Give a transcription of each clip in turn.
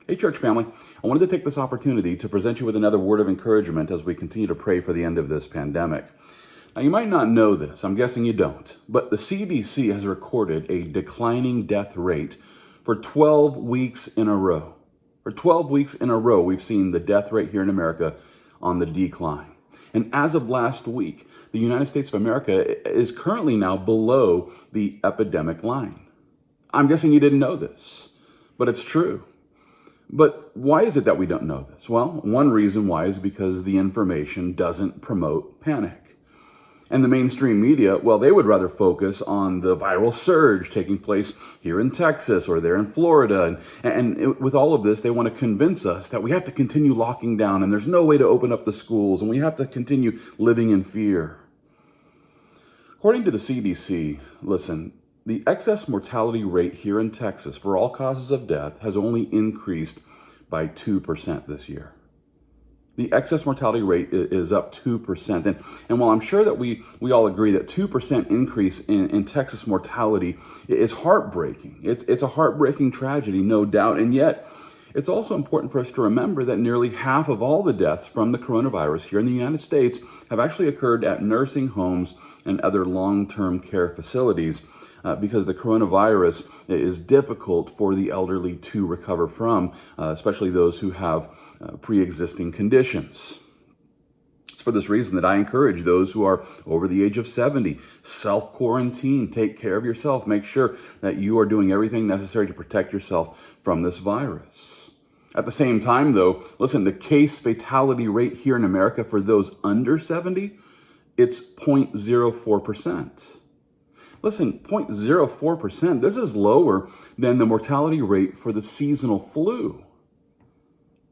Hey, church family. I wanted to take this opportunity to present you with another word of encouragement as we continue to pray for the end of this pandemic. Now, you might not know this, I'm guessing you don't, but the CDC has recorded a declining death rate for 12 weeks in a row. For 12 weeks in a row, we've seen the death rate here in America on the decline. And as of last week, the United States of America is currently now below the epidemic line. I'm guessing you didn't know this, but it's true. But why is it that we don't know this? Well, one reason why is because the information doesn't promote panic. And the mainstream media, well, they would rather focus on the viral surge taking place here in Texas or there in Florida. With all of this, they want to convince us that we have to continue locking down and there's no way to open up the schools and we have to continue living in fear. According to the CDC, listen, the excess mortality rate here in Texas for all causes of death has only increased by 2% this year. The excess mortality rate is up 2%. And while I'm sure that we all agree that 2% increase in Texas mortality is heartbreaking, it's a heartbreaking tragedy, no doubt. And yet, it's also important for us to remember that nearly half of all the deaths from the coronavirus here in the United States have actually occurred at nursing homes and other long-term care facilities. Because the coronavirus is difficult for the elderly to recover from, especially those who have pre-existing conditions. It's for this reason that I encourage those who are over the age of 70, self-quarantine, take care of yourself, make sure that you are doing everything necessary to protect yourself from this virus. At the same time, though, listen, the case fatality rate here in America for those under 70, it's 0.04%. Listen, 0.04%, this is lower than the mortality rate for the seasonal flu.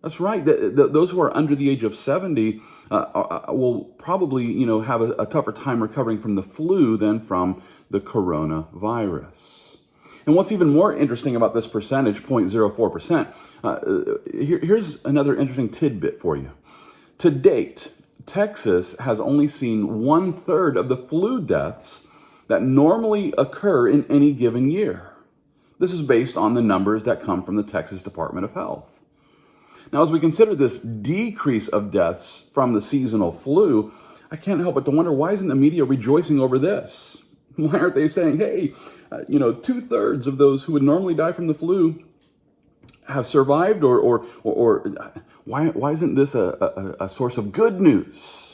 That's right. Those who are under the age of 70 will probably, have a tougher time recovering from the flu than from the coronavirus. And what's even more interesting about this percentage, 0.04%, here's another interesting tidbit for you. To date, Texas has only seen 1/3 of the flu deaths that normally occur in any given year. This is based on the numbers that come from the Texas Department of Health. Now, as we consider this decrease of deaths from the seasonal flu, I can't help but to wonder, why isn't the media rejoicing over this? Why aren't they saying, hey, 2/3 of those who would normally die from the flu have survived, or why isn't this a source of good news?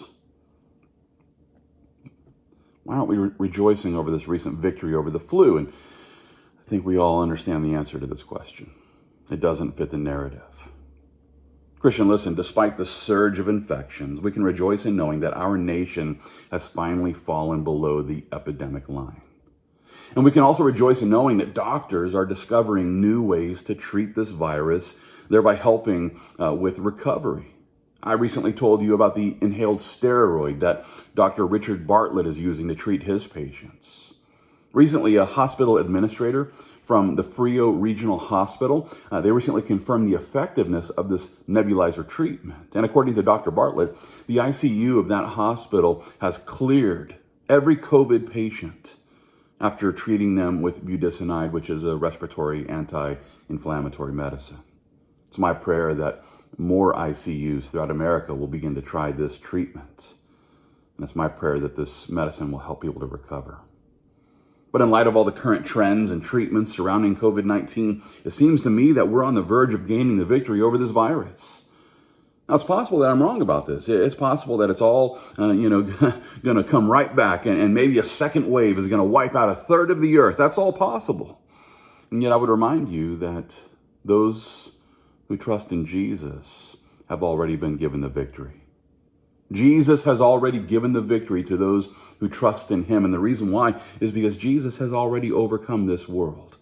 Why aren't we rejoicing over this recent victory over the flu? And I think we all understand the answer to this question. It doesn't fit the narrative. Christian, listen, despite the surge of infections, we can rejoice in knowing that our nation has finally fallen below the epidemic line. And we can also rejoice in knowing that doctors are discovering new ways to treat this virus, thereby helping with recovery. I recently told you about the inhaled steroid that Dr. Richard Bartlett is using to treat his patients. Recently, a hospital administrator from the Frio Regional Hospital, they recently confirmed the effectiveness of this nebulizer treatment. And according to Dr. Bartlett, the ICU of that hospital has cleared every COVID patient after treating them with budesonide, which is a respiratory anti-inflammatory medicine. It's my prayer that more ICUs throughout America will begin to try this treatment. And it's my prayer that this medicine will help people to recover. But in light of all the current trends and treatments surrounding COVID-19, it seems to me that we're on the verge of gaining the victory over this virus. Now, it's possible that I'm wrong about this. It's possible that it's all, going to come right back, and maybe a second wave is going to wipe out 1/3 of the earth. That's all possible. And yet I would remind you that those who trust in Jesus have already been given the victory. Jesus has already given the victory to those who trust in him. And the reason why is because Jesus has already overcome this world.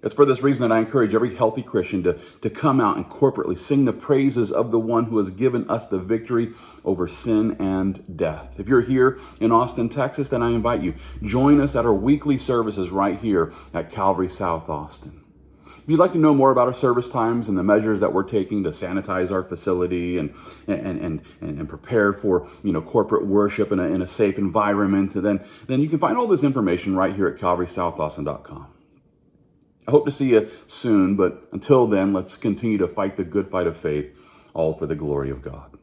It's for this reason that I encourage every healthy Christian to come out and corporately sing the praises of the one who has given us the victory over sin and death. If you're here in Austin, Texas, then I invite you, join us at our weekly services right here at Calvary South Austin. If you'd like to know more about our service times and the measures that we're taking to sanitize our facility and prepare for corporate worship in a safe environment, then you can find all this information right here at calvarysouthaustin.com. I hope to see you soon, but until then, let's continue to fight the good fight of faith, all for the glory of God.